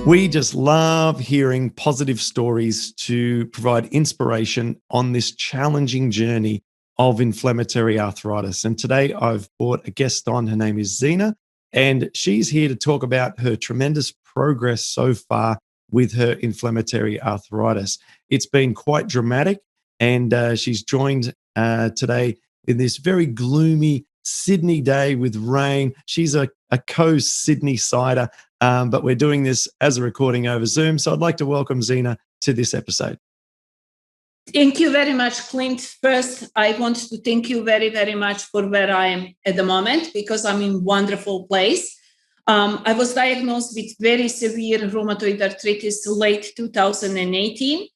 We just love hearing positive stories to provide inspiration on this challenging journey of inflammatory arthritis. And today I've brought a guest on. Her name is Xena, and she's here to talk about her tremendous progress so far with her inflammatory arthritis. It's been quite dramatic, and she's joined today in this very gloomy Sydney day with rain. She's a co-Sydney sider. But we're doing this as a recording over Zoom. So I'd like to welcome Xena to this episode. Thank you very much, Clint. First, I want to thank you very, very much for where I am at the moment, because I'm in a wonderful place. I was diagnosed with very severe rheumatoid arthritis late 2018,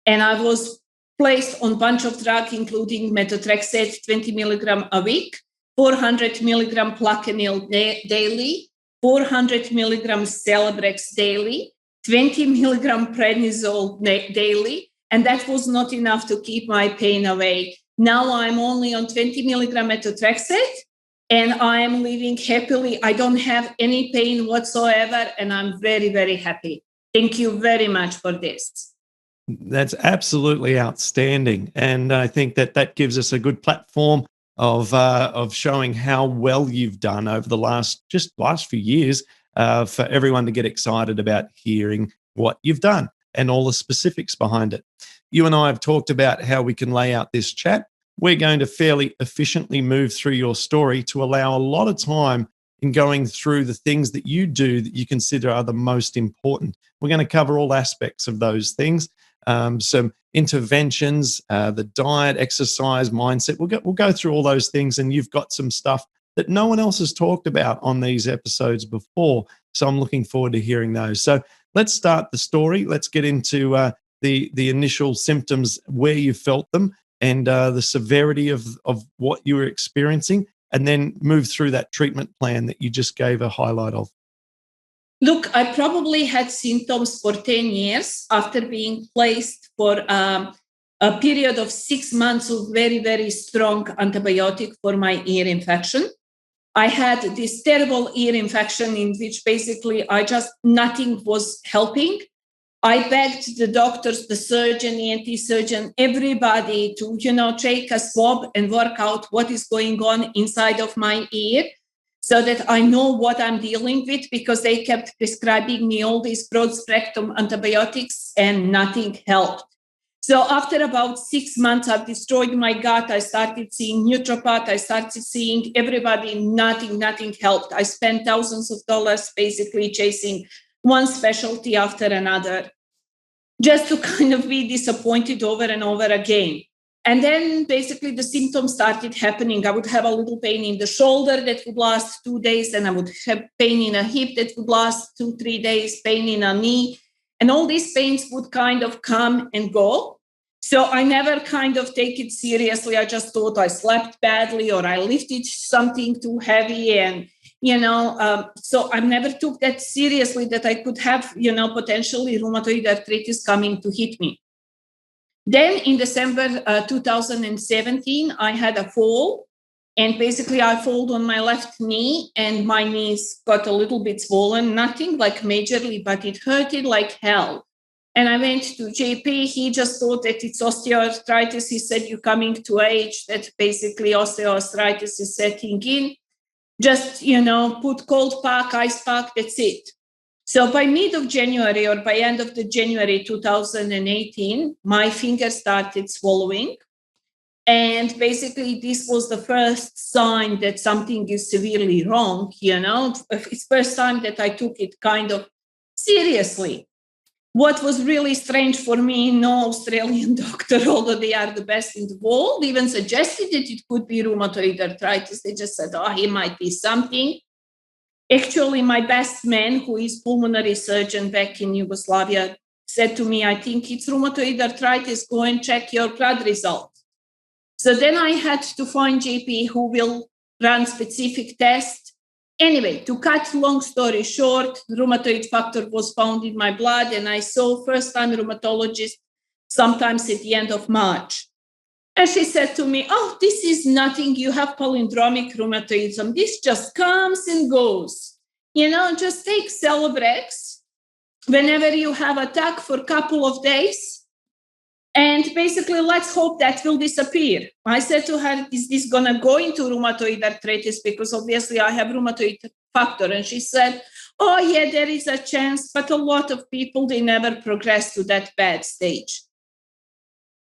and I was placed on a bunch of drugs, including methotrexate, 20 milligram a week, 400 milligram Plaquenil daily, 400 milligrams Celebrex daily, 20 milligram prednisone daily, and that was not enough to keep my pain away. Now I'm only on 20 milligram methotrexate, and I am living happily. I don't have any pain whatsoever, and I'm very, very happy. Thank you very much for this. That's absolutely outstanding, and I think that gives us a good platform of showing how well you've done over the last few years, for everyone to get excited about hearing what you've done and all the specifics behind it. You and I have talked about how we can lay out this chat. We're going to fairly efficiently move through your story to allow a lot of time in going through the things that you do that you consider are the most important. We're going to cover all aspects of those things. Some interventions, the diet, exercise, mindset. We'll go through all those things, and you've got some stuff that no one else has talked about on these episodes before. So I'm looking forward to hearing those. So let's start the story. Let's get into the initial symptoms, where you felt them, and the severity of what you were experiencing, and then move through that treatment plan that you just gave a highlight of. Look, I probably had symptoms for 10 years after being placed for a period of 6 months of very, very strong antibiotic for my ear infection. I had this terrible ear infection in which basically nothing was helping. I begged the doctors, the surgeon, ENT surgeon, everybody to, take a swab and work out what is going on inside of my ear, so that I know what I'm dealing with, because they kept prescribing me all these broad spectrum antibiotics and nothing helped. So after about 6 months, I've destroyed my gut. I started seeing naturopath. I started seeing everybody. Nothing helped. I spent thousands of dollars basically chasing one specialty after another, just to kind of be disappointed over and over again. And then basically the symptoms started happening. I would have a little pain in the shoulder that would last 2 days, and I would have pain in a hip that would last 2-3 days, pain in a knee. And all these pains would kind of come and go. So I never kind of take it seriously. I just thought I slept badly, or I lifted something too heavy. And, so I never took that seriously, that I could have, potentially rheumatoid arthritis coming to hit me. Then in December 2017, I had a fall, and basically I fell on my left knee, and my knees got a little bit swollen, nothing like majorly, but it hurted like hell. And I went to JP. He just thought that it's osteoarthritis. He said, you're coming to age that basically osteoarthritis is setting in. Just, put cold pack, ice pack, that's it. So by mid of January, or by end of the January 2018, my finger started swallowing. And basically this was the first sign that something is severely wrong, It's the first time that I took it kind of seriously. What was really strange for me, no Australian doctor, although they are the best in the world, even suggested that it could be rheumatoid arthritis. They just said, it might be something. Actually, my best man, who is pulmonary surgeon back in Yugoslavia, said to me, I think it's rheumatoid arthritis. Go and check your blood results. So then I had to find GP who will run specific tests. Anyway, to cut long story short, rheumatoid factor was found in my blood, and I saw first-time rheumatologist sometimes at the end of March. And she said to me, this is nothing. You have palindromic rheumatism. This just comes and goes. Just take Celebrex whenever you have attack for a couple of days. And basically, let's hope that will disappear. I said to her, is this going to go into rheumatoid arthritis? Because obviously I have rheumatoid factor. And she said, oh, yeah, there is a chance. But a lot of people, they never progress to that bad stage.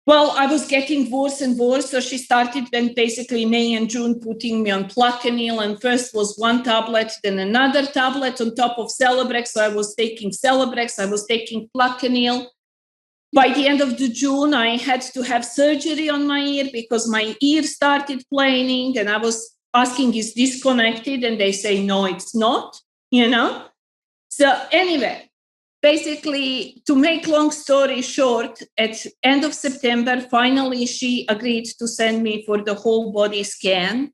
Well, I was getting worse and worse. So she started then basically May and June putting me on Plaquenil. And first was one tablet, then another tablet on top of Celebrex. So I was taking Celebrex, I was taking Plaquenil. By the end of June, I had to have surgery on my ear because my ear started playing. And I was asking, is this connected? And they say, no, it's not, So anyway, basically, to make long story short, at end of September, finally, she agreed to send me for the whole body scan.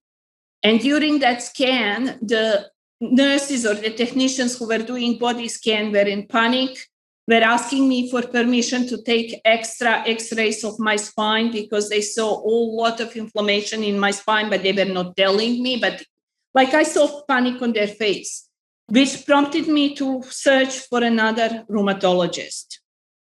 And during that scan, the nurses or the technicians who were doing body scan were in panic. Were asking me for permission to take extra x-rays of my spine because they saw a lot of inflammation in my spine, but they were not telling me. But like I saw panic on their face, which prompted me to search for another rheumatologist,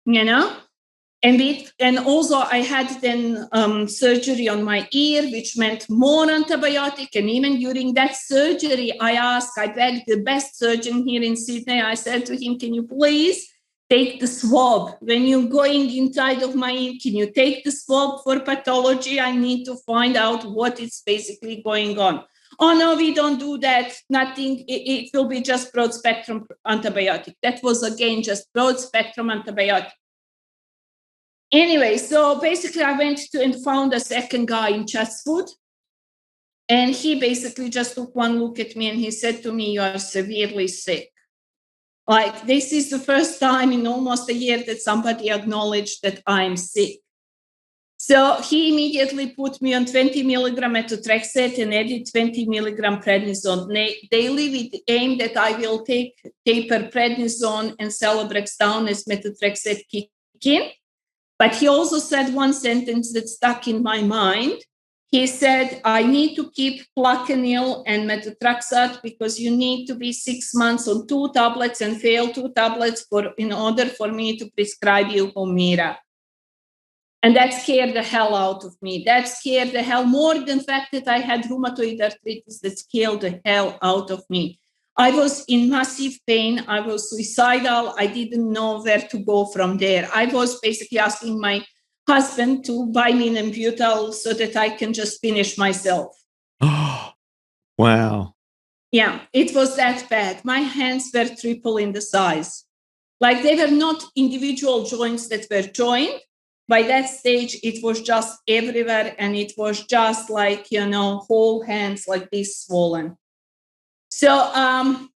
And also I had then surgery on my ear, which meant more antibiotic. And even during that surgery, I begged the best surgeon here in Sydney. I said to him, can you please take the swab when you're going inside of my ear? Can you take the swab for pathology? I need to find out what is basically going on. Oh, no, we don't do that. Nothing. It will be just broad spectrum antibiotic. That was, again, just broad spectrum antibiotic. Anyway, so basically I went to and found a second guy in Chatswood. And he basically just took one look at me and he said to me, you are severely sick. Like, this is the first time in almost a year that somebody acknowledged that I'm sick. So he immediately put me on 20 milligram methotrexate and added 20 milligram prednisone daily with the aim that I will taper prednisone and Celebrex down as methotrexate kick in. But he also said one sentence that stuck in my mind. He said, I need to keep Plaquenil and methotrexate because you need to be 6 months on 2 tablets and fail 2 tablets in order for me to prescribe you Humira. And that scared the hell out of me. That scared the hell more than the fact that I had rheumatoid arthritis. That scared the hell out of me. I was in massive pain. I was suicidal. I didn't know where to go from there. I was basically asking my husband to buy me an Ambutal so that I can just finish myself. Oh, wow. Yeah, it was that bad. My hands were triple in the size. Like, they were not individual joints that were joined. By that stage, it was just everywhere. And it was just like, whole hands like this swollen. So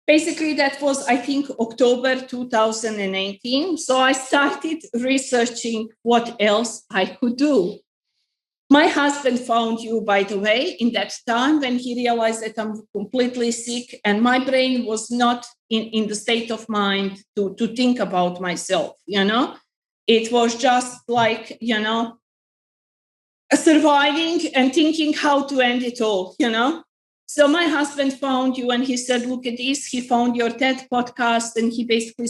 basically that was, I think, October 2018. So I started researching what else I could do. My husband found you, by the way, in that time when he realized that I'm completely sick and my brain was not in the state of mind to think about myself, It was just like, surviving and thinking how to end it all, So my husband found you and he said, look at this. He found your TED podcast and he basically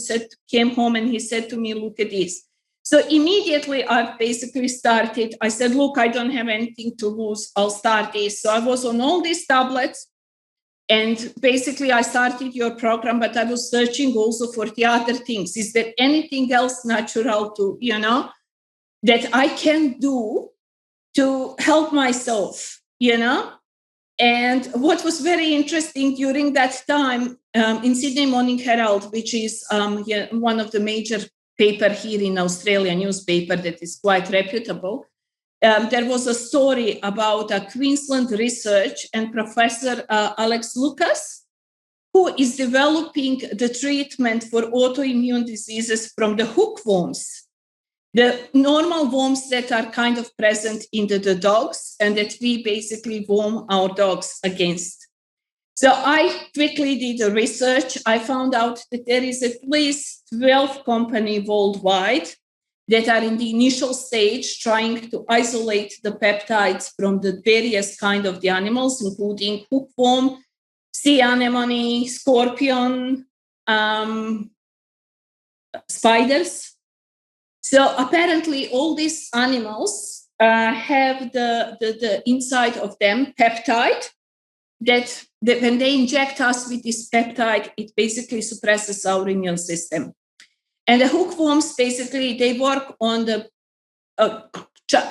came home and he said to me, look at this. So immediately I basically started. I said, look, I don't have anything to lose. I'll start this. So I was on all these tablets and basically I started your program, but I was searching also for the other things. Is there anything else natural to, that I can do to help myself, And what was very interesting during that time in Sydney Morning Herald, which is one of the major paper here in Australia, newspaper that is quite reputable, there was a story about a Queensland research and Professor Alex Lucas, who is developing the treatment for autoimmune diseases from the hookworms. The normal worms that are kind of present in the dogs and that we basically worm our dogs against. So I quickly did the research. I found out that there is at least 12 companies worldwide that are in the initial stage trying to isolate the peptides from the various kind of the animals, including hookworm, sea anemone, scorpion, spiders. So apparently all these animals have the inside of them peptide that when they inject us with this peptide, it basically suppresses our immune system. And the hookworms, basically, they work on the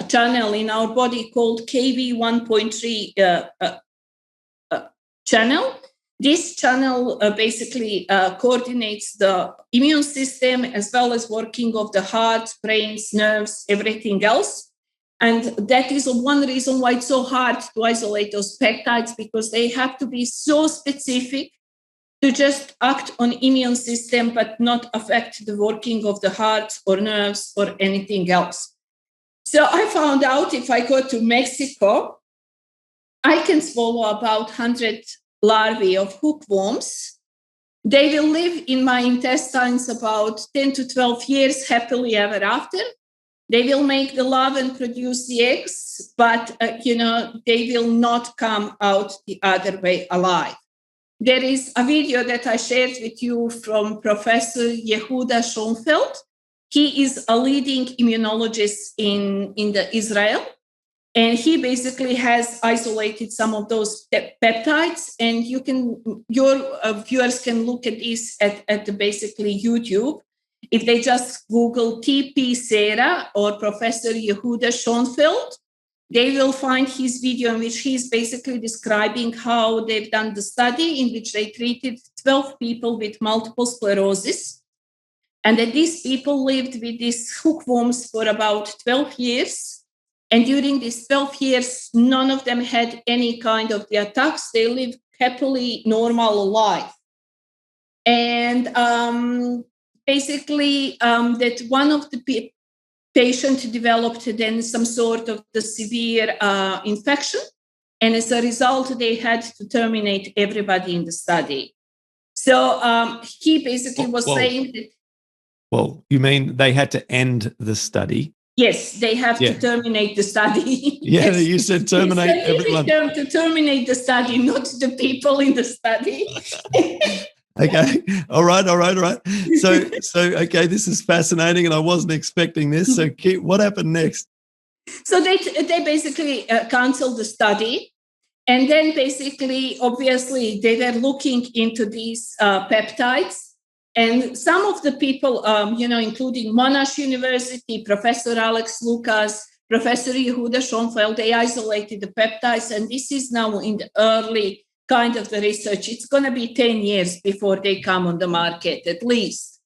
channel in our body called KV1.3 channel. This channel basically coordinates the immune system as well as working of the heart, brains, nerves, everything else. And that is one reason why it's so hard to isolate those peptides, because they have to be so specific to just act on immune system, but not affect the working of the heart or nerves or anything else. So I found out if I go to Mexico, I can swallow about 100 larvae of hookworms. They will live in my intestines about 10 to 12 years, happily ever after. They will make the larvae and produce the eggs, but they will not come out the other way alive. There is a video that I shared with you from Professor Yehuda Schoenfeld. He is a leading immunologist in Israel, and he basically has isolated some of those peptides. And your viewers can look at this at basically YouTube. If they just Google TP Sarah or Professor Yehuda Schoenfeld, they will find his video in which he's basically describing how they've done the study in which they treated 12 people with multiple sclerosis. And that these people lived with these hookworms for about 12 years. And during these 12 years, none of them had any kind of the attacks. They lived happily normal life. And that one of the patient developed then some sort of the severe infection. And as a result, they had to terminate everybody in the study. So he basically was saying that. Well, you mean they had to end the study? Yes, they have to terminate the study. Yeah, yes. You said terminate everyone. To terminate the study, not the people in the study. Okay. All right. So, okay, this is fascinating, and I wasn't expecting this. So, what happened next? So they basically canceled the study, and then basically, obviously, they were looking into these peptides, and some of the people, including Monash University, Professor Alex Lucas, Professor Yehuda Schoenfeld, they isolated the peptides, and this is now in the early kind of the research. It's going to be 10 years before they come on the market, at least.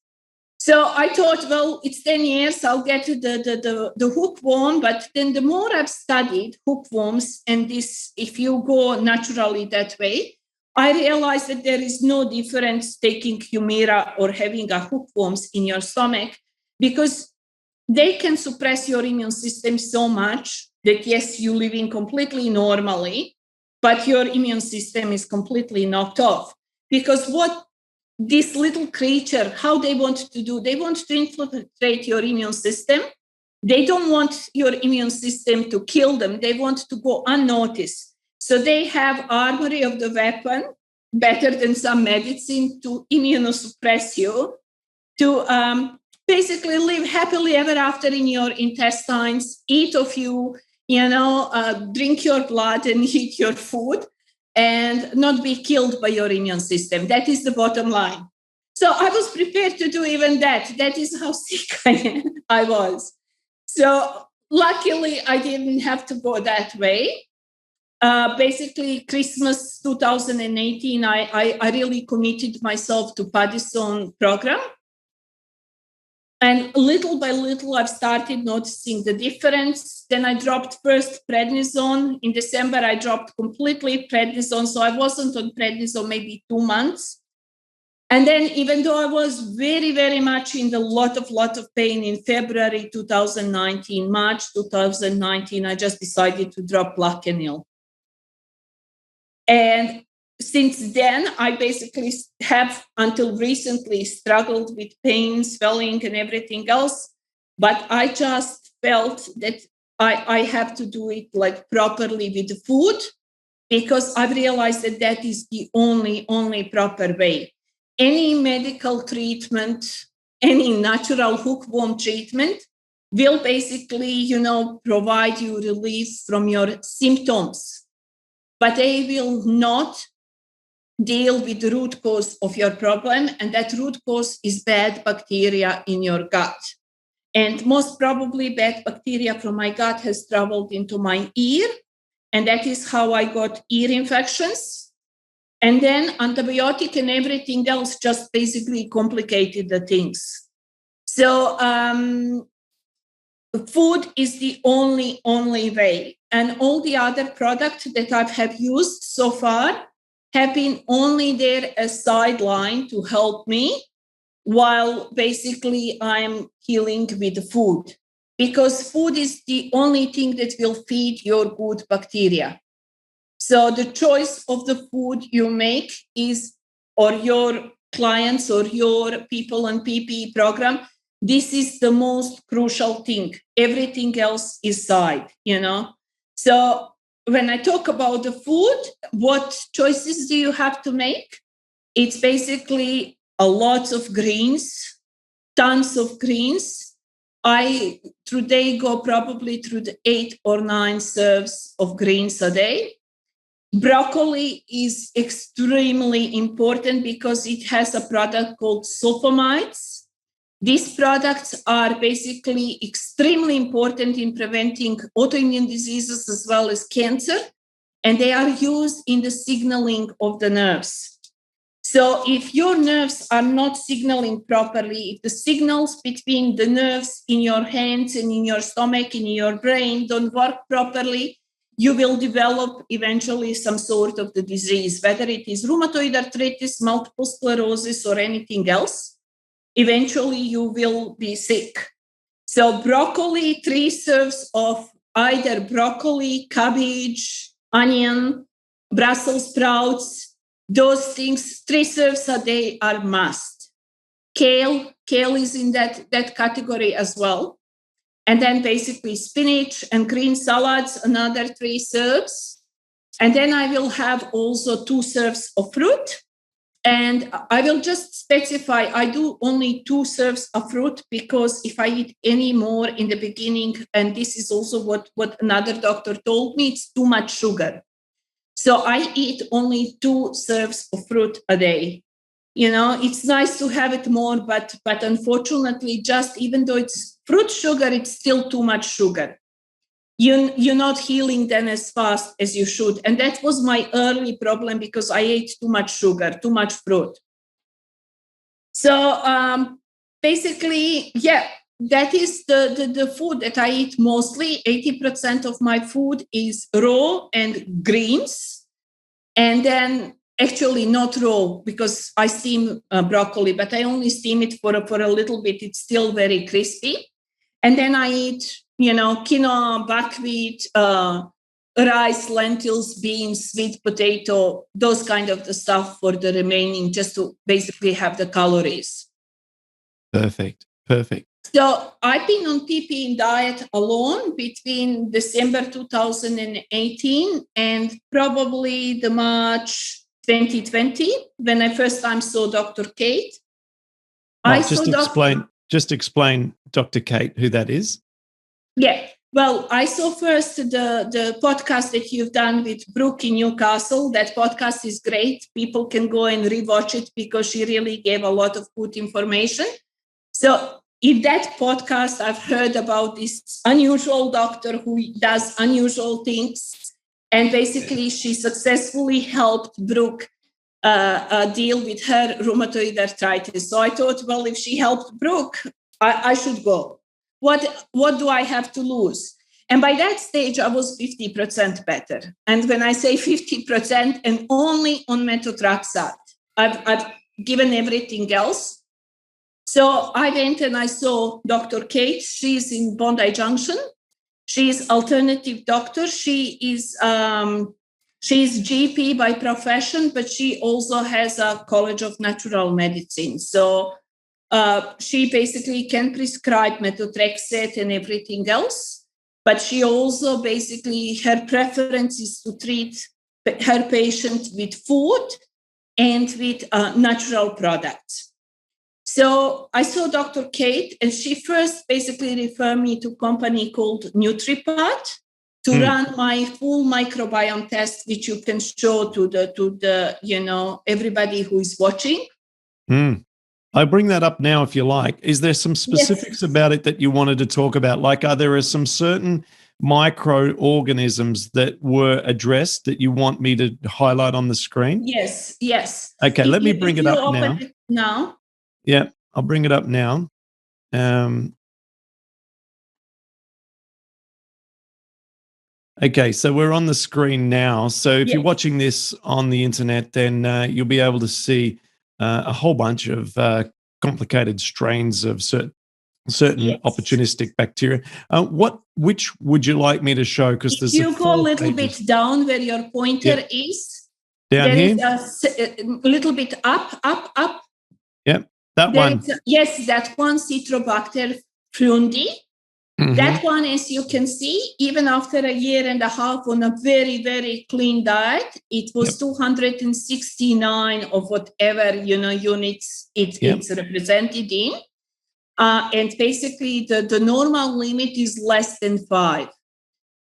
So I thought, well, it's 10 years, I'll get to the hookworm. But then the more I've studied hookworms, and this, if you go naturally that way, I realized that there is no difference taking Humira or having a hookworms in your stomach, because they can suppress your immune system so much that, yes, you're living completely normally, but your immune system is completely knocked off. Because what this little creature, how they want to do, they want to infiltrate your immune system. They don't want your immune system to kill them. They want to go unnoticed. So they have armory of the weapon, better than some medicine, to immunosuppress you, to basically live happily ever after in your intestines, eat of you, drink your blood and eat your food, and not be killed by your immune system. That is the bottom line. So I was prepared to do even that. That is how sick I was. So luckily, I didn't have to go that way. Basically, Christmas 2018, I really committed myself to Paddison Program. And little by little, I've started noticing the difference. Then I dropped first prednisone. In December, I dropped completely prednisone. So I wasn't on prednisone maybe 2 months. And then even though I was very, very much in a lot of pain in February 2019, March 2019, I just decided to drop Plaquenil. And since then, I basically have, until recently, struggled with pain, swelling, and everything else. But I just felt that I have to do it like properly with the food, because I've realized that is the only proper way. Any medical treatment, any natural hookworm treatment will basically, provide you relief from your symptoms, but they will not deal with the root cause of your problem. And that root cause is bad bacteria in your gut. And most probably bad bacteria from my gut has traveled into my ear. And that is how I got ear infections. And then antibiotic and everything else just basically complicated the things. So food is the only way. And all the other products that I have used so far have been only there as sideline to help me while basically I'm healing with the food. Because food is the only thing that will feed your good bacteria. So the choice of the food you make is, or your clients or your people on PPE program, this is the most crucial thing. Everything else is side, So when I talk about the food, what choices do you have to make? It's basically a lot of greens, tons of greens. I today go probably through the 8 or 9 serves of greens a day. Broccoli is extremely important because it has a product called sulfamides. These products are basically extremely important in preventing autoimmune diseases as well as cancer, and they are used in the signaling of the nerves. So if your nerves are not signaling properly, if the signals between the nerves in your hands and in your stomach and in your brain don't work properly, you will develop eventually some sort of the disease, whether it is rheumatoid arthritis, multiple sclerosis, or anything else. Eventually, you will be sick. So broccoli, 3 serves of either broccoli, cabbage, onion, Brussels sprouts, those things, 3 serves a day are must. Kale is in that category as well. And then basically spinach and green salads, another 3 serves. And then I will have also 2 serves of fruit. And I will just specify, I do only 2 serves of fruit because if I eat any more in the beginning, and this is also what another doctor told me, it's too much sugar. So I eat only 2 serves of fruit a day. It's nice to have it more, but unfortunately, just even though it's fruit sugar, it's still too much sugar. You're not healing then as fast as you should. And that was my early problem because I ate too much sugar, too much fruit. So basically, that is the food that I eat mostly. 80% of my food is raw and greens. And then actually not raw because I steam broccoli, but I only steam it for a little bit. It's still very crispy. And then I eat, quinoa, buckwheat, rice, lentils, beans, sweet potato, those kind of the stuff for the remaining, just to basically have the calories. Perfect. So I've been on PPE diet alone between December 2018 and probably the March 2020, when I first time saw Dr. Kate. Just explain Dr. Kate, who that is. Yeah. Well, I saw first the podcast that you've done with Brooke in Newcastle. That podcast is great. People can go and rewatch it because she really gave a lot of good information. So in that podcast, I've heard about this unusual doctor who does unusual things. And basically, she successfully helped Brooke deal with her rheumatoid arthritis. So I thought, well, if she helped Brooke, I should go. What do I have to lose? And by that stage, I was 50% better. And when I say 50% and only on methotrexate, I've given everything else. So I went and I saw Dr. Kate. She's in Bondi Junction. She's alternative doctor. She's GP by profession, but she also has a College of Natural Medicine. So she basically can prescribe methotrexate and everything else, but she also basically, her preference is to treat her patient with food and with natural products. So I saw Dr. Kate, and she first basically referred me to a company called NutriPath to run my full microbiome test, which you can show to the everybody who is watching. I bring that up now if you like. Is there some specifics about it that you wanted to talk about? Like, are there some certain microorganisms that were addressed that you want me to highlight on the screen? Yes. Okay, let me bring it up now. Now. Yeah, I'll bring it up now. Okay, so we're on the screen now. So if you're watching this on the internet, then you'll be able to see a whole bunch of complicated strains of certain opportunistic bacteria. Which would you like me to show? Because if you go a little bit down where your pointer is, down there here, is a little bit up. Yep, that one. Yes, that one, Citrobacter frundi. That one, as you can see, even after a year and a half on a very, very clean diet, it was 269 of whatever units it's represented in. And basically, the normal limit is less than 5.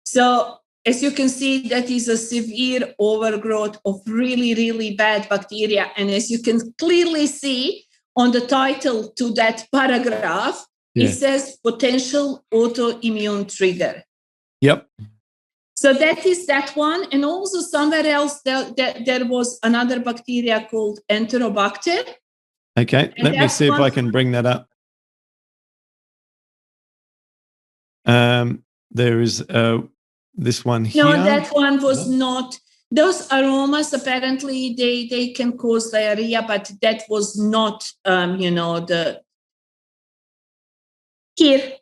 So, as you can see, that is a severe overgrowth of really, really bad bacteria. And as you can clearly see on the title to that paragraph, it says potential autoimmune trigger. Yep. So that is that one. And also somewhere else, there was another bacteria called Enterobacter. Okay, let me see if I can bring that up. There is this one here. No, that one was not. Those aromas, apparently, they can cause diarrhea, but that was not, the... Here,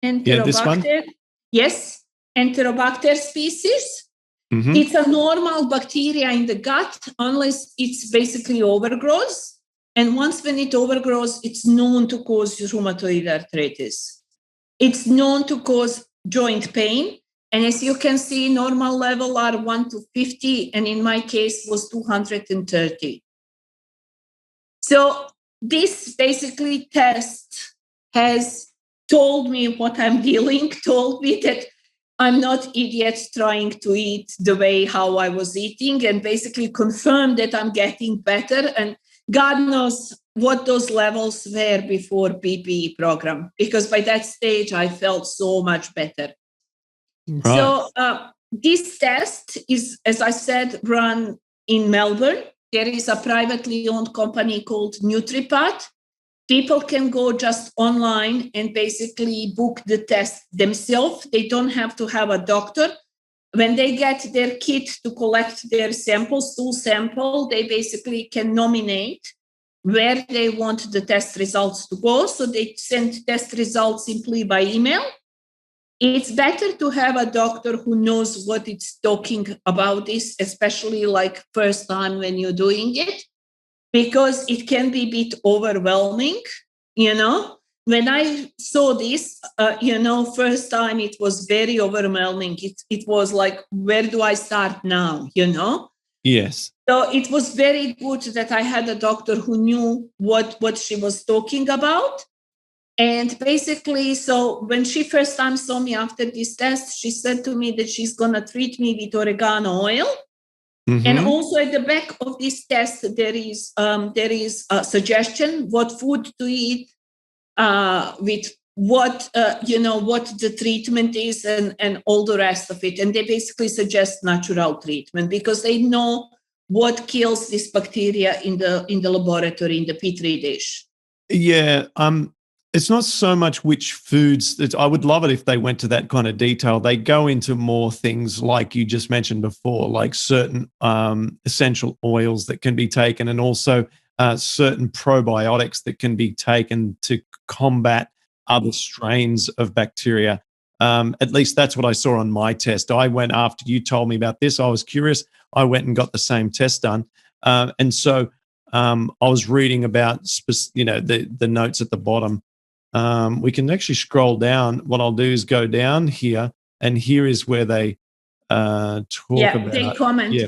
Enterobacter. Yes, Enterobacter species. It's a normal bacteria in the gut, unless it's basically overgrows. And once when it overgrows, it's known to cause rheumatoid arthritis. It's known to cause joint pain. And as you can see, normal level are 1 to 50, and in my case was 230. So this basically test has told me what I'm dealing, told me that I'm not idiot trying to eat the way how I was eating, and basically confirmed that I'm getting better. And God knows what those levels were before PPE program, because by that stage I felt so much better. Right. So this test is, as I said, run in Melbourne. There is a privately owned company called NutriPath. People can go just online and basically book the test themselves. They don't have to have a doctor. When they get their kit to collect their samples, stool sample, they basically can nominate where they want the test results to go. So they send test results simply by email. It's better to have a doctor who knows what it's talking about this, especially like first time when you're doing it, because it can be a bit overwhelming, When I saw this, first time it was very overwhelming. It was like, where do I start now, Yes. So it was very good that I had a doctor who knew what she was talking about. And basically, so when she first time saw me after this test, she said to me that she's going to treat me with oregano oil. And also at the back of this test, there is a suggestion what food to eat, with what the treatment is, and all the rest of it. And they basically suggest natural treatment because they know what kills this bacteria in the laboratory, in the petri dish. Yeah. It's not so much which foods. I would love it if they went to that kind of detail. They go into more things like you just mentioned before, like certain essential oils that can be taken, and also certain probiotics that can be taken to combat other strains of bacteria. At least that's what I saw on my test. I went after you told me about this. I was curious. I went and got the same test done. And so I was reading about, the notes at the bottom. We can actually scroll down. What I'll do is go down here, and here is where they talk about. They comment. Yeah.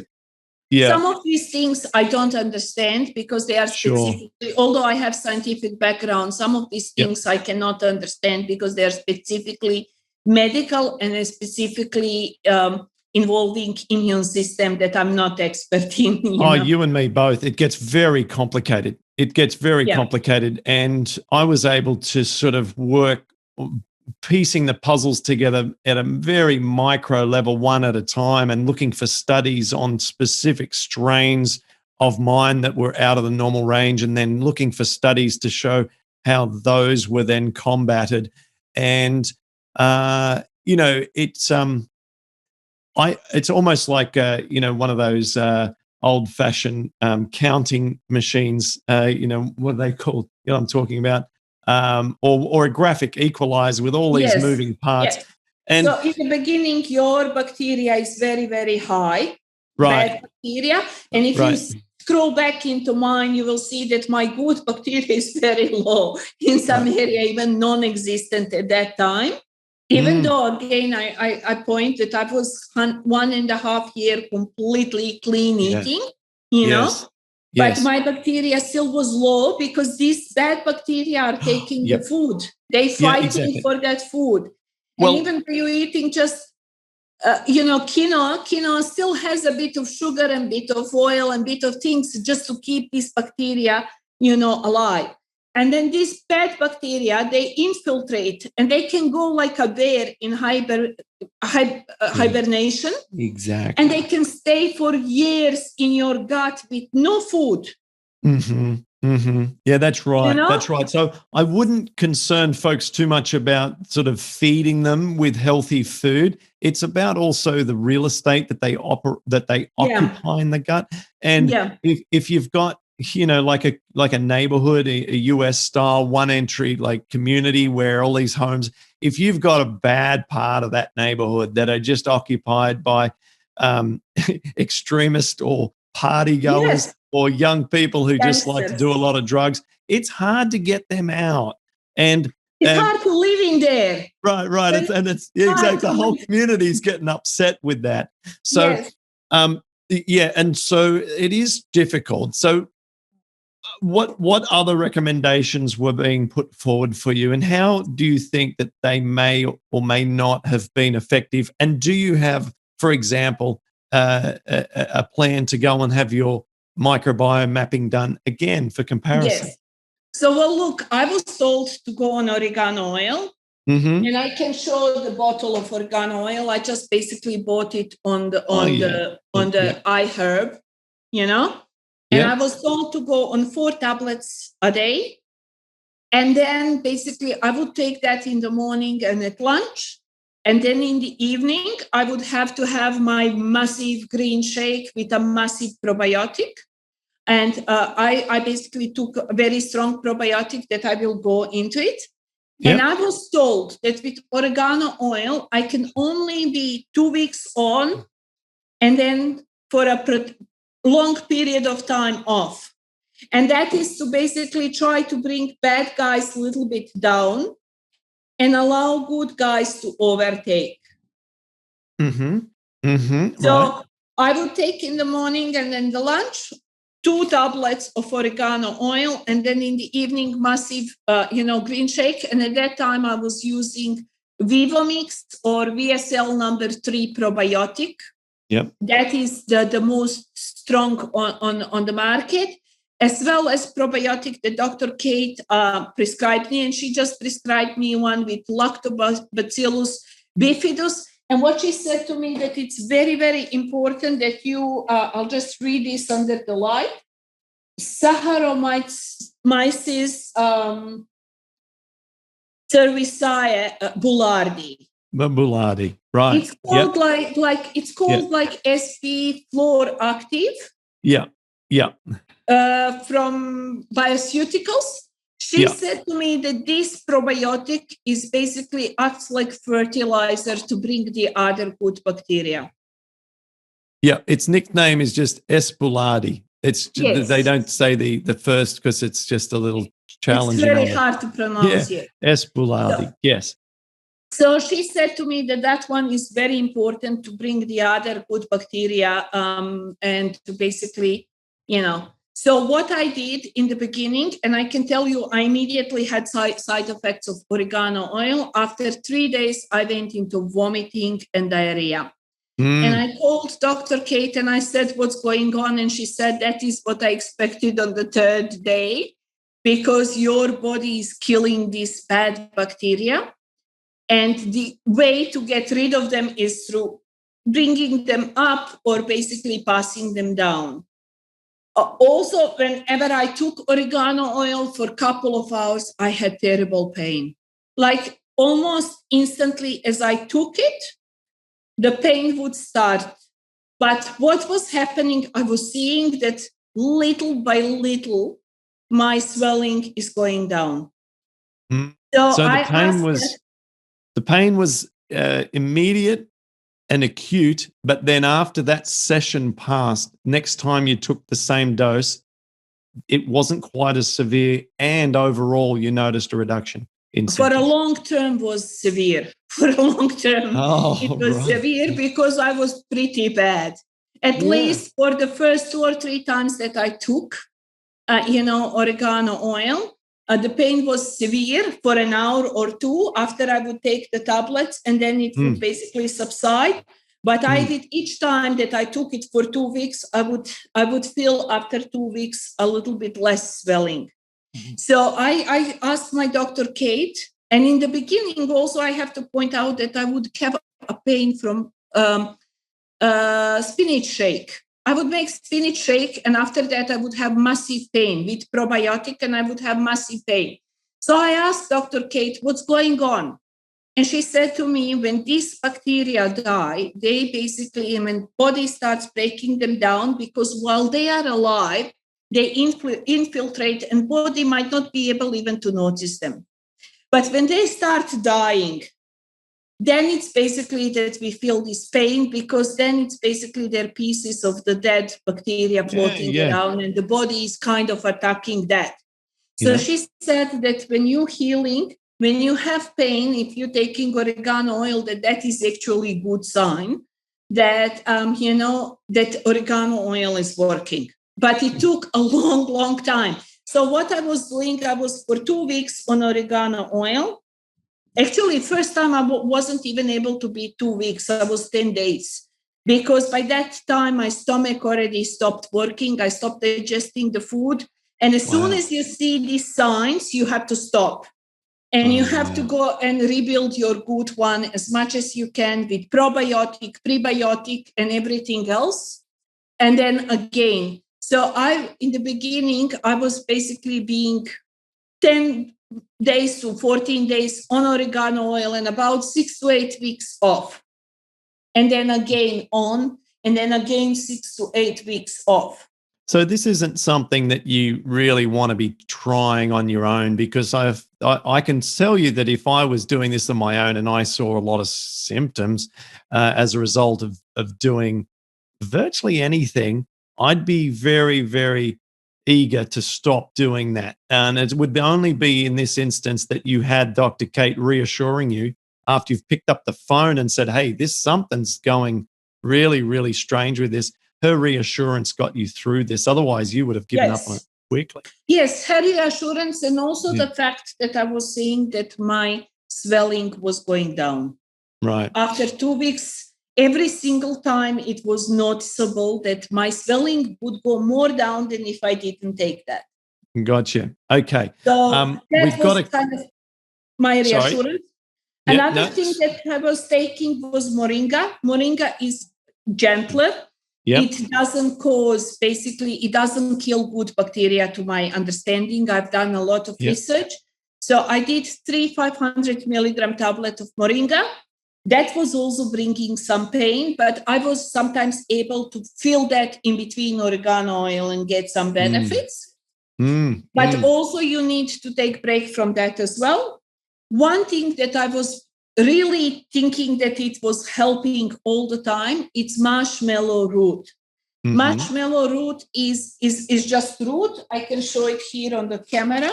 Yeah. Some of these things I don't understand because they are specifically, although I have scientific background, some of these things I cannot understand because they are specifically medical and specifically involving immune system that I'm not expert in. You and me both. It gets very complicated. Complicated. And I was able to sort of work piecing the puzzles together at a very micro level, one at a time, and looking for studies on specific strains of mine that were out of the normal range, and then looking for studies to show how those were then combated. And it's almost like one of those old-fashioned counting machines. What are they called? I'm talking about. Or a graphic equalizer with all these moving parts. Yes. And so in the beginning, your bacteria is very, very high, right. bad bacteria. And if you scroll back into mine, you will see that my good bacteria is very low, in some area, even non-existent at that time. Even though, again, I point that I was 1.5 years completely clean eating, know. But my bacteria still was low because these bad bacteria are taking the food. They fighting for that food. And even if you're eating just, quinoa still has a bit of sugar and bit of oil and bit of things just to keep these bacteria, alive. And then these bad bacteria, they infiltrate and they can go like a bear in hibernation. Exactly. And they can stay for years in your gut with no food. Mm-hmm. Mm-hmm. Yeah, that's right. That's right. So I wouldn't concern folks too much about sort of feeding them with healthy food. It's about also the real estate that they occupy in the gut. And if you've got like a neighborhood, a US style one entry like community where all these homes, if you've got a bad part of that neighborhood that are just occupied by extremists or party goers or young people who just like to do a lot of drugs, it's hard to get them out. And it's hard to live in there. Right. It's exactly. The whole community is getting upset with that. So, and so it is difficult. So what other recommendations were being put forward for you, and how do you think that they may or may not have been effective? And do you have, for example, a plan to go and have your microbiome mapping done again for comparison? Yes. So, look, I was told to go on oregano oil. Mm-hmm. And I can show the bottle of oregano oil. I just basically bought it on the iHerb, And I was told to go on 4 tablets a day. And then basically I would take that in the morning and at lunch. And then in the evening, I would have to have my massive green shake with a massive probiotic. And I basically took a very strong probiotic that I will go into it. And I was told that with oregano oil, I can only be 2 weeks on and then for a long period of time off. And that is to basically try to bring bad guys a little bit down and allow good guys to overtake. Mm-hmm. Mm-hmm. So I would take in the morning and then the lunch 2 tablets of oregano oil, and then in the evening, massive, green shake. And at that time, I was using Vivomix or VSL number 3 probiotic. Yep. That is the most strong on the market, as well as probiotic that Dr. Kate prescribed me. And she just prescribed me one with Lactobacillus bifidus. And what she said to me that it's very, very important that you, I'll just read this under the light, Saccharomyces cerevisiae boulardii. Boulardii, right? It's called like SP Fluor Active. Yeah. From Bioceuticals. She said to me that this probiotic is basically acts like fertilizer to bring the other good bacteria. Yeah, its nickname is just S. boulardii. It's they don't say the first because it's just a little challenging. It's very hard to pronounce. S. boulardii. Yes. So she said to me that one is very important to bring the other good bacteria and to basically, So what I did in the beginning, and I can tell you, I immediately had side effects of oregano oil. After 3 days, I went into vomiting and diarrhea. And I called Dr. Kate and I said, what's going on? And she said, that is what I expected on the third day, because your body is killing these bad bacteria. And the way to get rid of them is through bringing them up or basically passing them down. Also, whenever I took oregano oil for a couple of hours, I had terrible pain. Like almost instantly as I took it, the pain would start. But what was happening, I was seeing that little by little, my swelling is going down. So the pain was immediate and acute, but then after that session passed, next time you took the same dose, it wasn't quite as severe, and overall you noticed a reduction in symptoms. For a long term was severe. For a long term, it was severe because I was pretty bad. At least for the first 2 or 3 times that I took, oregano oil, the pain was severe for an hour or 2 after I would take the tablets, and then it would basically subside. But I did each time that I took it for 2 weeks, I would feel after 2 weeks a little bit less swelling. So I asked my Dr. Kate, and in the beginning also I have to point out that I would have a pain from spinach shake. I would make spinach shake, and after that I would have massive pain with probiotic, and I would have massive pain. So I asked Dr. Kate, what's going on? And she said to me, when these bacteria die, they basically, when body starts breaking them down, because while they are alive, they infiltrate, and body might not be able even to notice them. But when they start dying, then it's basically that we feel this pain, because then it's basically they're pieces of the dead bacteria floating around, and the body is kind of attacking that. So she said that when you're healing, when you have pain, if you're taking oregano oil, that is actually a good sign that, that oregano oil is working. But it took a long, long time. So what I was doing, I was for 2 weeks on oregano oil. Actually, first time I wasn't even able to be 2 weeks. I was 10 days. Because by that time, my stomach already stopped working. I stopped digesting the food. And as soon as you see these signs, you have to stop. And you have to go and rebuild your good one as much as you can with probiotic, prebiotic, and everything else. And then again. So in the beginning, I was basically being 10 days to 14 days on oregano oil and about 6 to 8 weeks off. And then again on, and then again 6 to 8 weeks off. So this isn't something that you really want to be trying on your own, because I can tell you that if I was doing this on my own and I saw a lot of symptoms as a result of doing virtually anything, I'd be very, very eager to stop doing that. And it would only be in this instance that you had Dr. Kate reassuring you after you've picked up the phone and said, hey, something's going really, really strange with this. Her reassurance got you through this. Otherwise, you would have given up on it quickly. Yes, her reassurance, and also the fact that I was seeing that my swelling was going down. Right. After 2 weeks, every single time it was noticeable that my swelling would go more down than if I didn't take that. Gotcha. Okay. So that was kind of my reassurance. Another thing that I was taking was Moringa. Moringa is gentler. It doesn't it doesn't kill good bacteria to my understanding. I've done a lot of research. So I did 3 500 milligram tablet of Moringa. That was also bringing some pain, but I was sometimes able to feel that in between oregano oil and get some benefits. But also you need to take break from that as well. One thing that I was really thinking that it was helping all the time, it's marshmallow root. Marshmallow root is just root. I can show it here on the camera.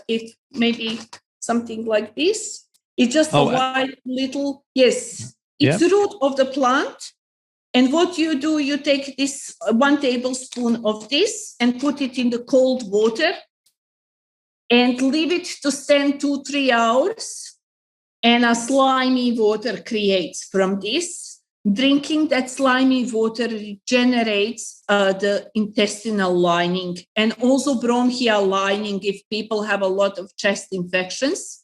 If maybe something like this. It's just a white little, yes, it's the root of the plant. And what you do, you take this 1 tablespoon of this and put it in the cold water and leave it to stand 2-3 hours. And a slimy water creates from this. Drinking that slimy water regenerates the intestinal lining and also bronchial lining if people have a lot of chest infections.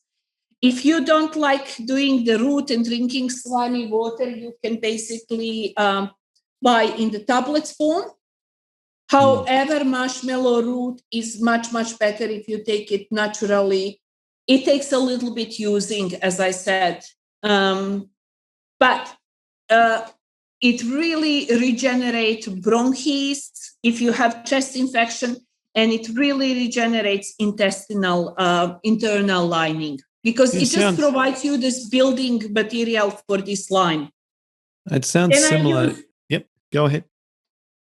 If you don't like doing the root and drinking slimy water, you can basically buy in the tablets form. However, marshmallow root is much, much better if you take it naturally. It takes a little bit using, as I said, but it really regenerates bronchitis if you have chest infection, and it really regenerates intestinal internal lining. Because it just provides you this building material for this line. It sounds similar. Yep, go ahead.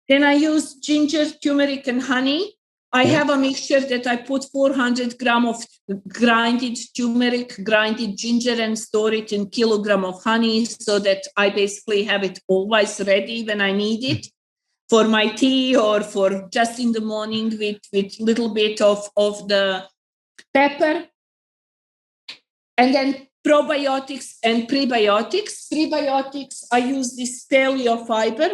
Then I use ginger, turmeric, and honey. I have a mixture that I put 400 grams of grinded turmeric, grinded ginger, and store it in kilogram of honey so that I basically have it always ready when I need it for my tea or for just in the morning with little bit of the pepper. And then probiotics and prebiotics. Prebiotics, I use this paleo fiber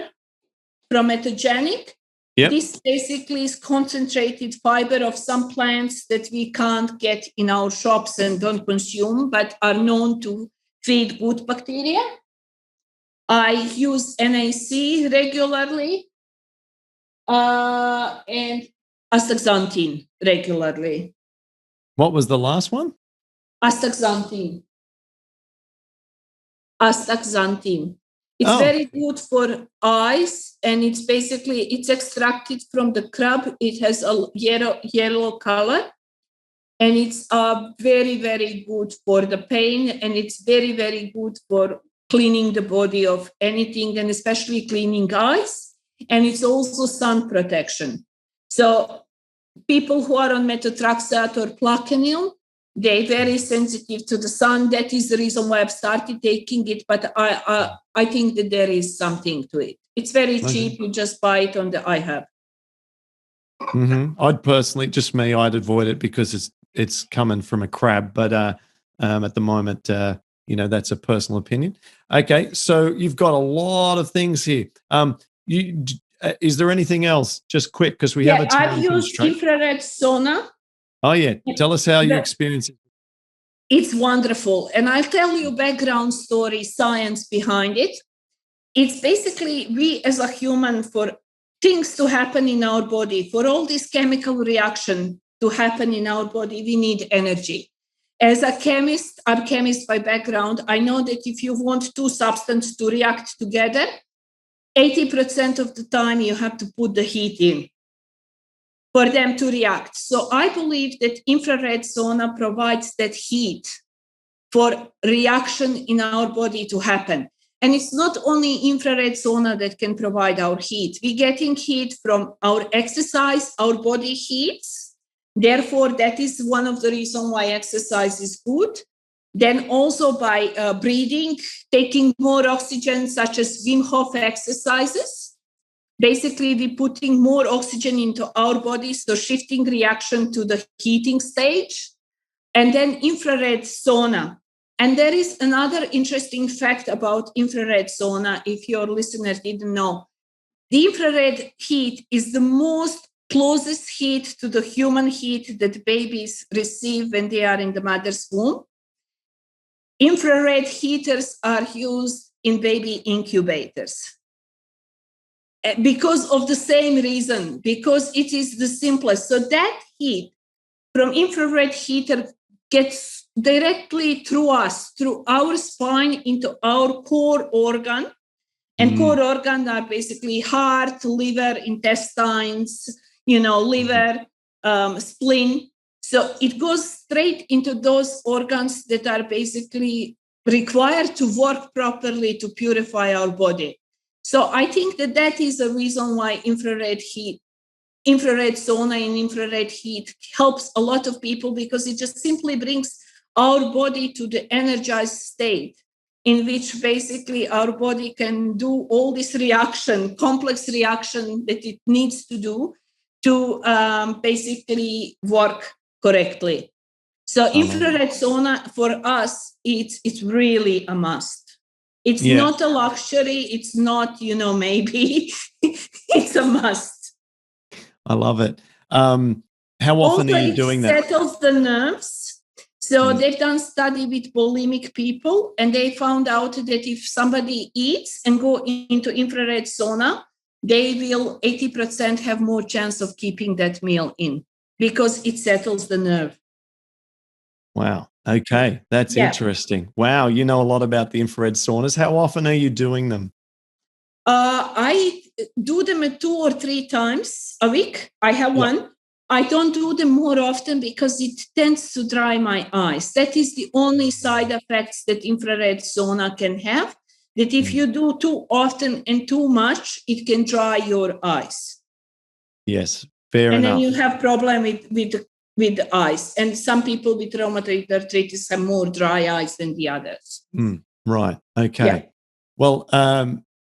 from Metagenic. Yep. This basically is concentrated fiber of some plants that we can't get in our shops and don't consume, but are known to feed good bacteria. I use NAC regularly and Astaxanthin regularly. What was the last one? Astaxanthin. It's very good for eyes, and it's extracted from the crab. It has a yellow color, and it's very, very good for the pain, and it's very, very good for cleaning the body of anything, and especially cleaning eyes. And it's also sun protection. So people who are on methotrexate or Plaquenil, they're very sensitive to the sun. That is the reason why I've started taking it. But I think that there is something to it. It's very cheap. You just buy it on the iHub. Mm-hmm. I'd avoid it because it's coming from a crab. But at the moment, that's a personal opinion. Okay, so you've got a lot of things here. Is there anything else? Just quick, because we have a time I've used infrared sauna. Oh, yeah. Tell us how you experience it. It's wonderful. And I'll tell you background story, science behind it. It's basically we as a human, for things to happen in our body, for all this chemical reaction to happen in our body, we need energy. As a chemist, I'm a chemist by background. I know that if you want two substances to react together, 80% of the time you have to put the heat in for them to react. So I believe that infrared sauna provides that heat for reaction in our body to happen. And it's not only infrared sauna that can provide our heat. We're getting heat from our exercise, our body heats. Therefore, that is one of the reasons why exercise is good. Then also by breathing, taking more oxygen, such as Wim Hof exercises. Basically, we're putting more oxygen into our bodies, so shifting reaction to the heating stage. And then infrared sauna. And there is another interesting fact about infrared sauna, if your listener didn't know. The infrared heat is the most closest heat to the human heat that babies receive when they are in the mother's womb. Infrared heaters are used in baby incubators. Because of the same reason, because it is the simplest. So that heat from infrared heater gets directly through us, through our spine, into our core organ. And core organs are basically heart, liver, intestines, liver, spleen. So it goes straight into those organs that are basically required to work properly to purify our body. So I think that is a reason why infrared sauna and infrared heat helps a lot of people, because it just simply brings our body to the energized state, in which basically our body can do all this reaction, complex reaction that it needs to do to basically work correctly. So infrared sauna for us, it's really a must. It's not a luxury. It's not, maybe. It's a must. I love it. How often Also, are you doing that? It settles the nerves. So they've done study with bulimic people, and they found out that if somebody eats and go into infrared sauna, they will 80% have more chance of keeping that meal in because it settles the nerve. Wow. Okay. That's interesting. Wow. You know a lot about the infrared saunas. How often are you doing them? I do them 2 or 3 times a week. I have one. I don't do them more often because it tends to dry my eyes. That is the only side effects that infrared sauna can have, that if you do too often and too much, it can dry your eyes. Yes, fair enough. And then you have problem with the eyes. And some people with rheumatoid arthritis have more dry eyes than the others. Right. Okay. Yeah. Well,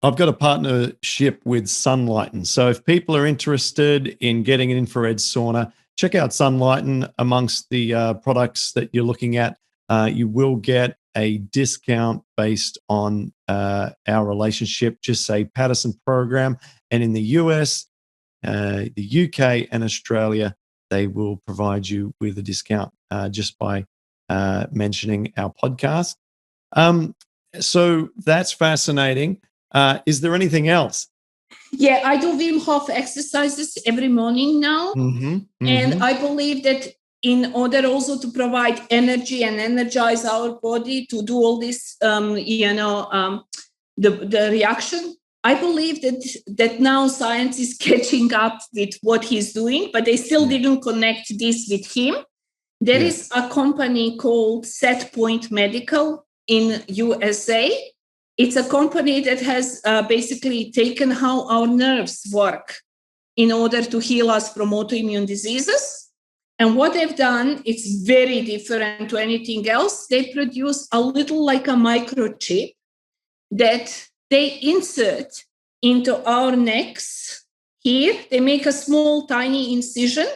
I've got a partnership with Sunlighten. So if people are interested in getting an infrared sauna, check out Sunlighten. Amongst the products that you're looking at, you will get a discount based on our relationship. Just say Paddison Program. And in the US, the UK and Australia, they will provide you with a discount just by mentioning our podcast. So that's fascinating. Is there anything else? Yeah, I do Wim Hof exercises every morning now. And I believe that in order also to provide energy and energize our body to do all this, the reaction, I believe that now science is catching up with what he's doing, but they still didn't connect this with him. There is a company called Set Point Medical in USA. It's a company that has basically taken how our nerves work in order to heal us from autoimmune diseases. And what they've done, it's very different to anything else. They produce a little like a microchip that they insert into our necks here. They make a small, tiny incision,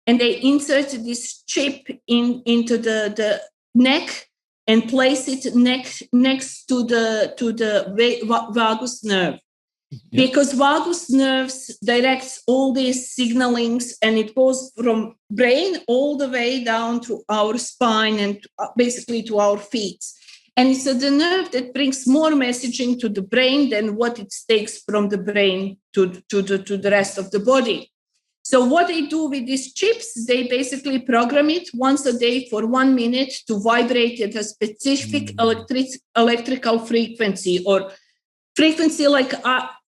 and they insert this chip into the neck and place it next to the vagus nerve. Because vagus nerves directs all these signalings, and it goes from brain all the way down to our spine and basically to our feet. And it's the nerve that brings more messaging to the brain than what it takes from the brain to the rest of the body. So what they do with these chips, they basically program it once a day for 1 minute to vibrate at a specific electrical frequency, or frequency like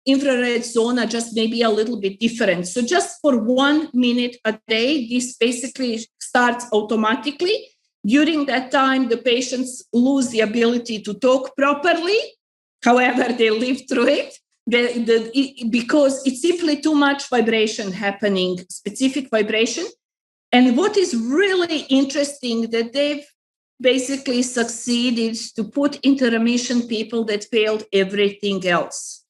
infrared sauna, just maybe a little bit different. So just for 1 minute a day, this basically starts automatically. During that time, the patients lose the ability to talk properly. However, they live through it. Because it's simply too much vibration happening, specific vibration. And what is really interesting, that they've basically succeeded to put into remission people that failed everything else.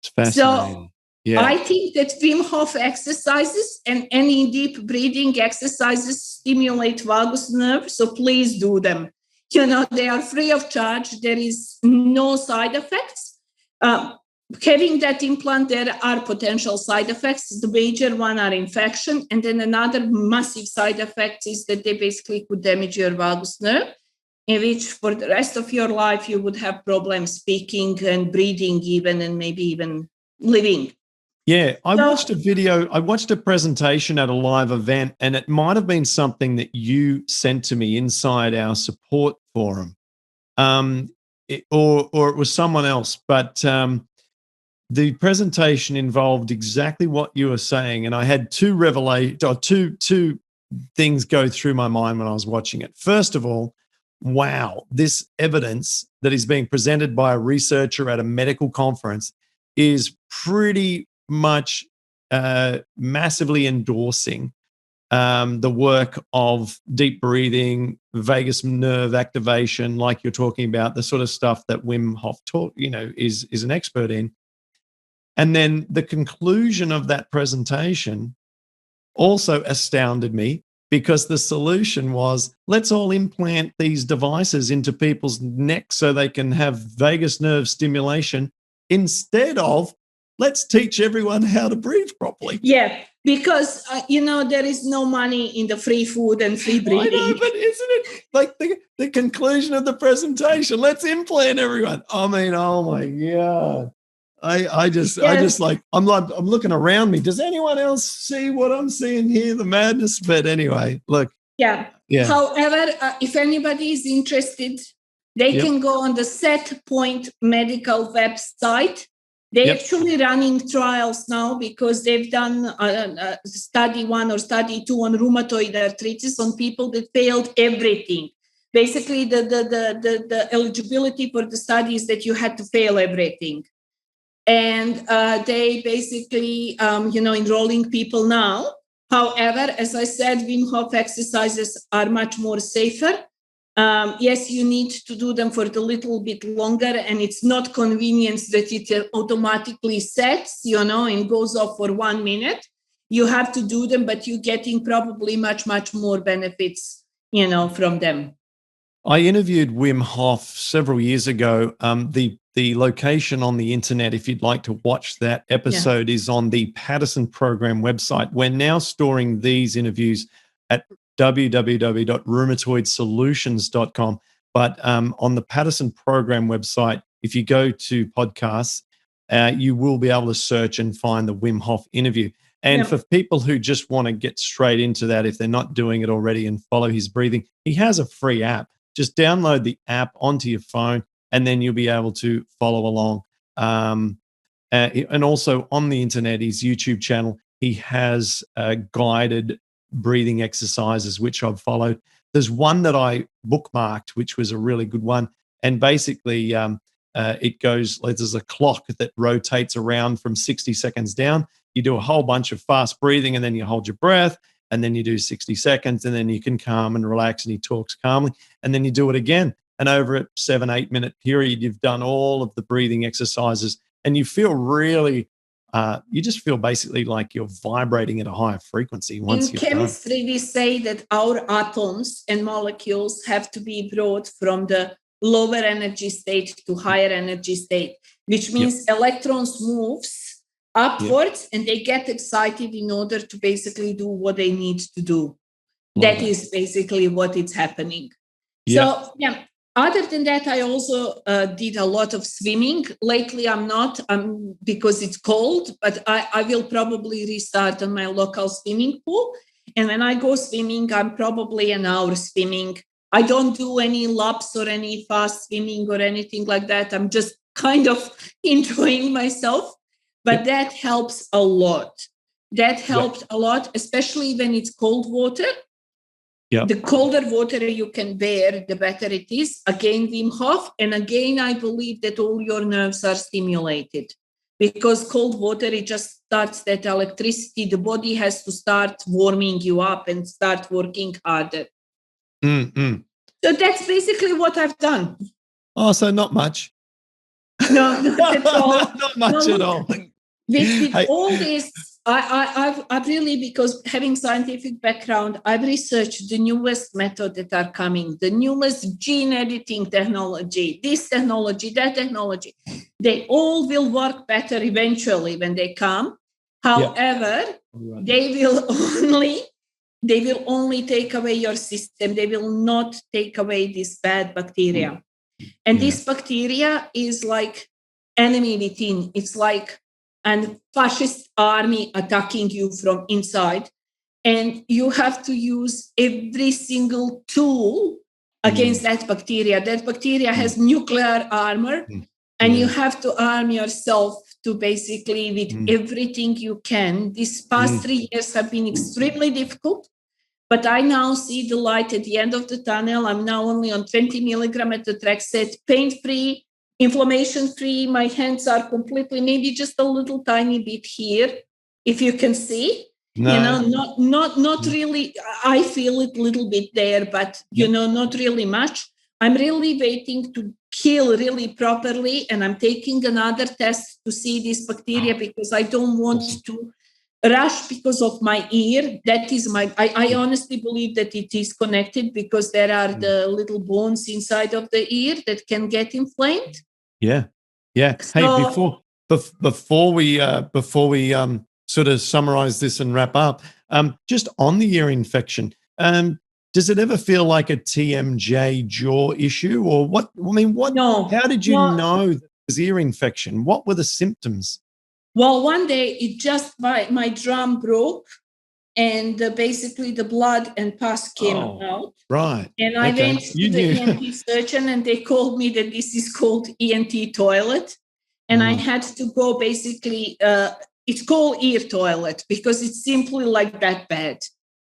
It's fascinating. So I think that Wim Hof exercises and any deep breathing exercises stimulate vagus nerve. So please do them. They are free of charge. There is no side effects. Having that implant, there are potential side effects. The major one are infection. And then another massive side effect is that they basically could damage your vagus nerve, in which for the rest of your life, you would have problems speaking and breathing even, and maybe even living. Yeah, I watched a presentation at a live event, and it might have been something that you sent to me inside our support forum. Or it was someone else, but the presentation involved exactly what you were saying, and I had two things go through my mind when I was watching it. First of all, wow, this evidence that is being presented by a researcher at a medical conference is pretty much massively endorsing the work of deep breathing, vagus nerve activation, like you're talking about, the sort of stuff that Wim Hof is an expert in. And then the conclusion of that presentation also astounded me, because the solution was, let's all implant these devices into people's necks so they can have vagus nerve stimulation, instead of let's teach everyone how to breathe properly. Yeah, because, there is no money in the free food and free breathing. I know, but isn't it like the conclusion of the presentation? Let's implant everyone. I mean, oh my God. I just like, I'm looking around me. Does anyone else see what I'm seeing here? The madness. But anyway, look. Yeah. However, if anybody is interested, they can go on the Set Point Medical website. They're actually running trials now, because they've done study 1 or study 2 on rheumatoid arthritis on people that failed everything. Basically, the eligibility for the study is that you had to fail everything. And they basically, enrolling people now. However, as I said, Wim Hof exercises are much more safer. Yes, you need to do them for a little bit longer, and it's not convenient that it automatically sets, and goes off for 1 minute. You have to do them, but you're getting probably much, much more benefits, from them. I interviewed Wim Hof several years ago. The location on the internet, if you'd like to watch that episode, is on the Paddison Program website. We're now storing these interviews at www.rheumatoidsolutions.com. But on the Paddison Program website, if you go to podcasts, you will be able to search and find the Wim Hof interview. And for people who just want to get straight into that, if they're not doing it already, and follow his breathing, he has a free app. Just download the app onto your phone, and then you'll be able to follow along. And also on the internet, his YouTube channel, he has guided breathing exercises, which I've followed. There's one that I bookmarked, which was a really good one. And basically, it goes, there's a clock that rotates around from 60 seconds down. You do a whole bunch of fast breathing, and then you hold your breath, and then you do 60 seconds, and then you can calm and relax, and he talks calmly, and then you do it again. And over a 7-8 minute period, you've done all of the breathing exercises, and you feel really, you just feel basically like you're vibrating at a higher frequency once you've done. In chemistry, we say that our atoms and molecules have to be brought from the lower energy state to higher energy state, which means electrons moves upwards, and they get excited in order to basically do what they need to do. That is basically what is happening. So, other than that, I also did a lot of swimming. Lately, I'm not, because it's cold, but I will probably restart on my local swimming pool. And when I go swimming, I'm probably an hour swimming. I don't do any laps or any fast swimming or anything like that. I'm just kind of enjoying myself. But that helps a lot. That helps a lot, especially when it's cold water. The colder water you can bear, the better it is. Again, Wim Hof. And again, I believe that all your nerves are stimulated, because cold water, it just starts that electricity. The body has to start warming you up and start working harder. So that's basically what I've done. Oh, so not much. No, not at all. Not much at all. With all this, I've really, because having scientific background, I've researched the newest method that are coming, the newest gene editing technology, this technology, that technology. They all will work better eventually when they come. However, they will only take away your system. They will not take away this bad bacteria. And this bacteria is like enemy within. It's like a fascist army attacking you from inside. And you have to use every single tool against that bacteria. That bacteria has nuclear armor, and you have to arm yourself to basically with everything you can. These past 3 years have been extremely difficult, but I now see the light at the end of the tunnel. I'm now only on 20 milligram methotrexate, pain-free, inflammation-free. My hands are completely, maybe just a little tiny bit here, if you can see. No. Not really. I feel it a little bit there, but not really much. I'm really waiting to kill really properly, and I'm taking another test to see this bacteria because I don't want to rush because of my ear. That is I honestly believe that it is connected because there are the little bones inside of the ear that can get inflamed. Yeah. Yeah. Hey, So, before we sort of summarize this and wrap up, just on the ear infection, does it ever feel like a TMJ jaw issue, or what? I mean, what? no. How did you know that it was ear infection? What were the symptoms? Well, one day it just my drum broke, and basically the blood and pus came out. Right. And I went to the ENT surgeon, and they told me that this is called ENT toilet. And I had to go basically, it's called ear toilet because it's simply like that bad.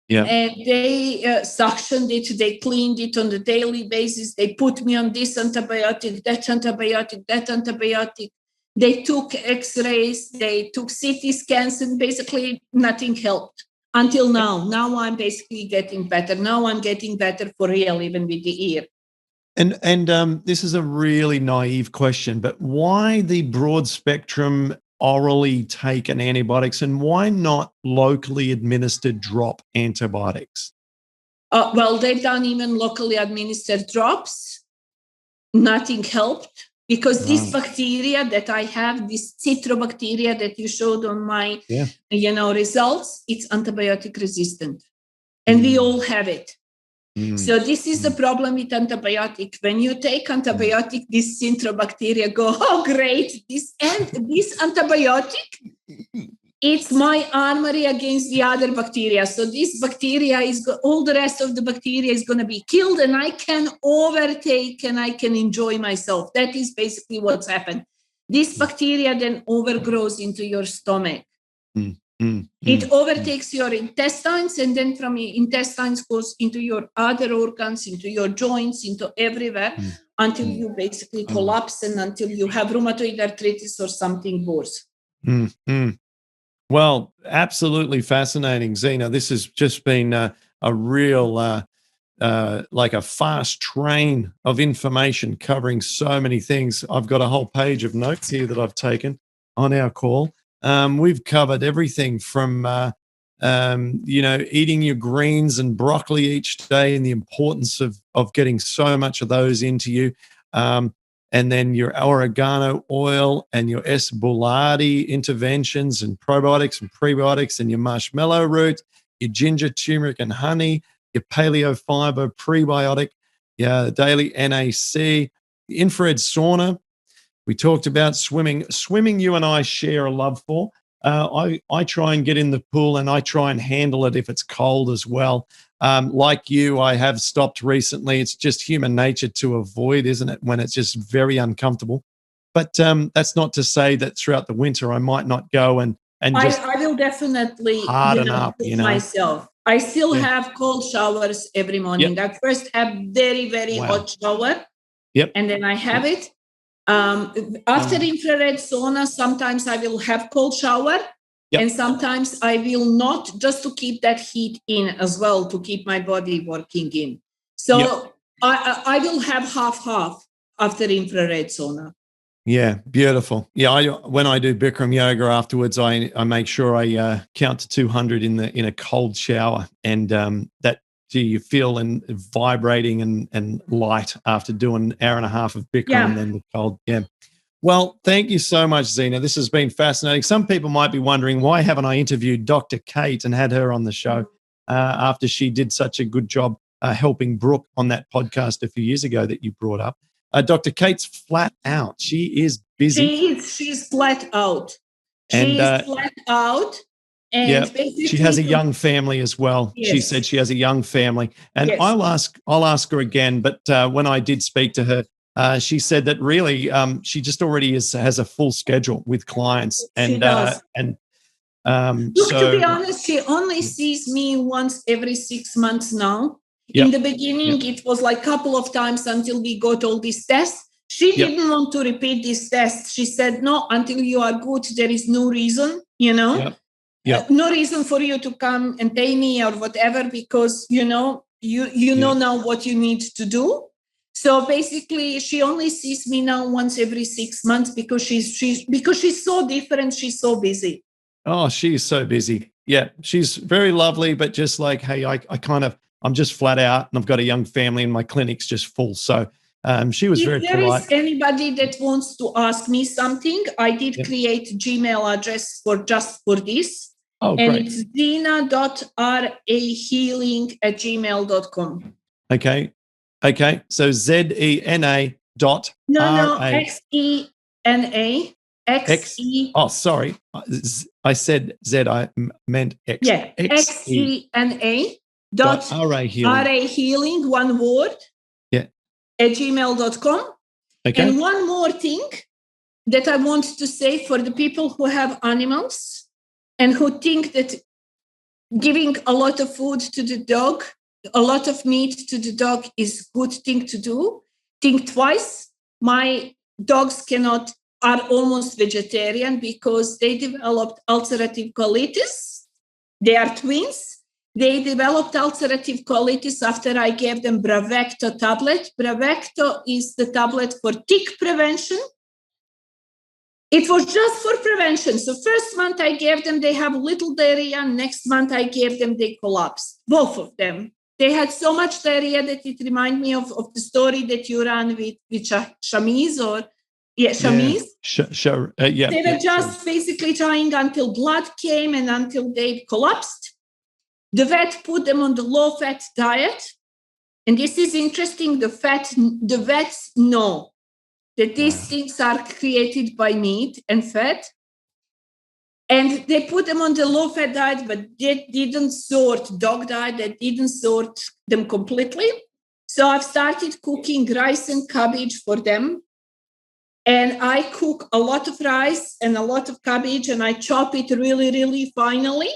Yeah. And they suctioned it, they cleaned it on a daily basis. They put me on this antibiotic, that antibiotic, that antibiotic. They took x-rays, they took CT scans, and basically nothing helped until now. Now I'm basically getting better. Now I'm getting better for real, even with the ear. And this is a really naive question, but why the broad spectrum orally taken antibiotics, and why not locally administered drop antibiotics? Well, they've done even locally administered drops. Nothing helped because this bacteria that I have, this citrobacteria that you showed on my, results, it's antibiotic resistant, and we all have it. So this is the problem with antibiotic. When you take antibiotic, this citrobacteria go, oh, great, this antibiotic, it's my armory against the other bacteria. So this bacteria all the rest of the bacteria is going to be killed, and I can overtake and I can enjoy myself. That is basically what's happened. This bacteria then overgrows into your stomach. It overtakes your intestines, and then from your intestines goes into your other organs, into your joints, into everywhere, until you basically collapse and until you have rheumatoid arthritis or something worse. Well, absolutely fascinating, Xena. This has just been a real, like a fast train of information covering so many things. I've got a whole page of notes here that I've taken on our call. We've covered everything from, eating your greens and broccoli each day and the importance of getting so much of those into you. And then your oregano oil and your S. boulardii interventions and probiotics and prebiotics and your marshmallow root, your ginger, turmeric, and honey, your paleo fiber prebiotic, your daily NAC, the infrared sauna. We talked about swimming. Swimming, you and I share a love for. I try and get in the pool, and I try and handle it if it's cold as well. Like you, I have stopped recently. It's just human nature to avoid, isn't it, when it's just very uncomfortable. But that's not to say that throughout the winter I might not go and just I will definitely harden up, myself. I still have cold showers every morning. I first have very, very hot shower. And then I have it. After infrared sauna, sometimes I will have cold shower, and sometimes I will not, just to keep that heat in as well, to keep my body working in. So I will have half after infrared sauna. Yeah, beautiful. Yeah, when I do Bikram yoga afterwards, I make sure I count to 200 in a cold shower, and that you feel and vibrating and light after doing an hour and a half of Bikram and then the cold. Yeah. Well, thank you so much, Xena. This has been fascinating. Some people might be wondering, why haven't I interviewed Dr. Kate and had her on the show after she did such a good job helping Brooke on that podcast a few years ago that you brought up. Dr. Kate's flat out. She is busy. She's flat out. She's flat out. And she has a young family as well. Yes. She said she has a young family, and I'll ask her again. But when I did speak to her, she said that really she just already has a full schedule with clients, and look, to be honest, she only sees me once every 6 months now. In the beginning, it was like a couple of times until we got all these tests. She didn't want to repeat these tests. She said, no, until you are good, there is no reason, no reason for you to come and pay me or whatever, because you know now what you need to do. So basically, she only sees me now once every 6 months because she's so different. She's so busy. Oh, she's so busy. Yeah, she's very lovely, but just like, hey, I'm just flat out, and I've got a young family, and my clinic's just full. So she was very polite. If there is anybody that wants to ask me something, I did create a Gmail address for this. Oh, and great. It's xena.rahealing@gmail.com. Okay. So Zena dot No, Xena. Oh, sorry. I said Z. I meant X. Yeah, Xena dot rahealing, one word. Yeah. At gmail.com. Okay. And one more thing that I want to say for the people who have animals and who think that giving a lot of food to the dog, a lot of meat to the dog is a good thing to do. Think twice. My dogs are almost vegetarian because they developed ulcerative colitis. They are twins. They developed ulcerative colitis after I gave them Bravecto tablet. Bravecto is the tablet for tick prevention. It was just for prevention. So first month I gave them, they have little diarrhea. Next month I gave them, they collapsed, both of them. They had so much diarrhea that it reminded me of the story that you ran with Shamiz Shamiz. They were just basically trying until blood came and until they collapsed. The vet put them on the low-fat diet. And this is interesting. The vets know that these things are created by meat and fat. And they put them on the low-fat diet, but they didn't sort dog diet. They didn't sort them completely. So I've started cooking rice and cabbage for them. And I cook a lot of rice and a lot of cabbage, and I chop it really, really finely.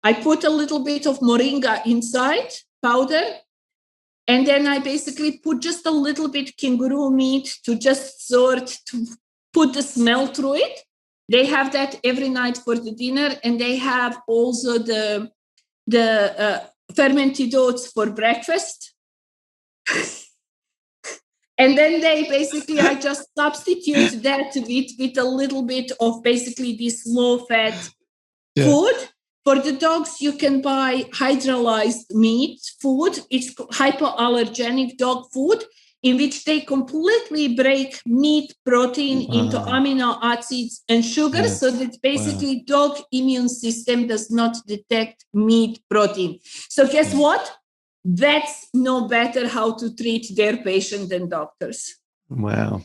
I put a little bit of Moringa inside, powder. And then I basically put just a little bit kangaroo meat to put the smell through it. They have that every night for the dinner. And they have also the fermented oats for breakfast. And then I just substitute that with a little bit of basically this low-fat food. For the dogs, you can buy hydrolyzed meat food. It's hypoallergenic dog food in which they completely break meat protein into amino acids and sugar so that basically dog immune system does not detect meat protein. So guess what? Vets know better how to treat their patient than doctors. Wow.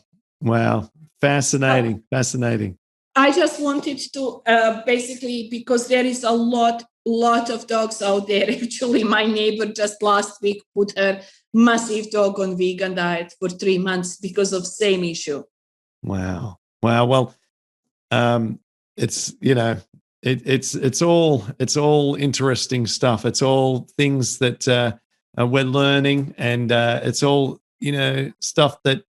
Fascinating. I just wanted to basically, because there is a lot of dogs out there. Actually, my neighbor just last week put her massive dog on vegan diet for 3 months because of same issue. Wow. Well, it's it's all interesting stuff. It's all things that we're learning, and it's all stuff that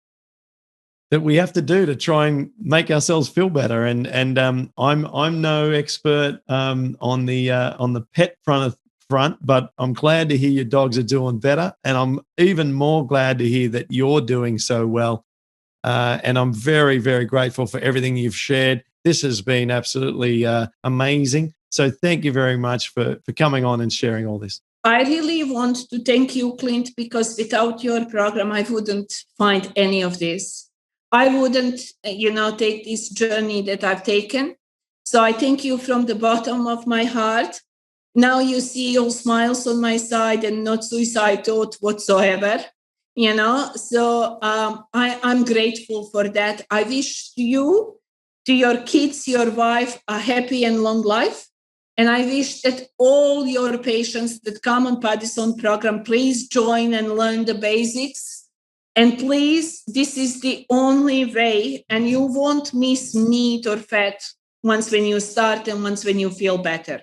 we have to do to try and make ourselves feel better. And I'm no expert on the pet front, but I'm glad to hear your dogs are doing better, and I'm even more glad to hear that you're doing so well. And I'm very, very grateful for everything you've shared. This has been absolutely amazing. So thank you very much for coming on and sharing all this. I really want to thank you, Clint, because without your program, I wouldn't find any of this. I wouldn't, take this journey that I've taken. So I thank you from the bottom of my heart. Now you see your smiles on my side and not suicide thought whatsoever, So I'm grateful for that. I wish you, to your kids, your wife, a happy and long life. And I wish that all your patients that come on Paddison Program, please join and learn the basics. And please, this is the only way, and you won't miss meat or fat once when you start and once when you feel better.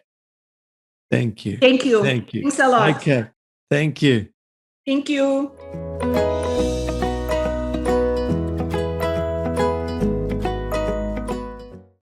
Thank you. Thank you. Thanks a lot. Okay. Thank you. Thank you.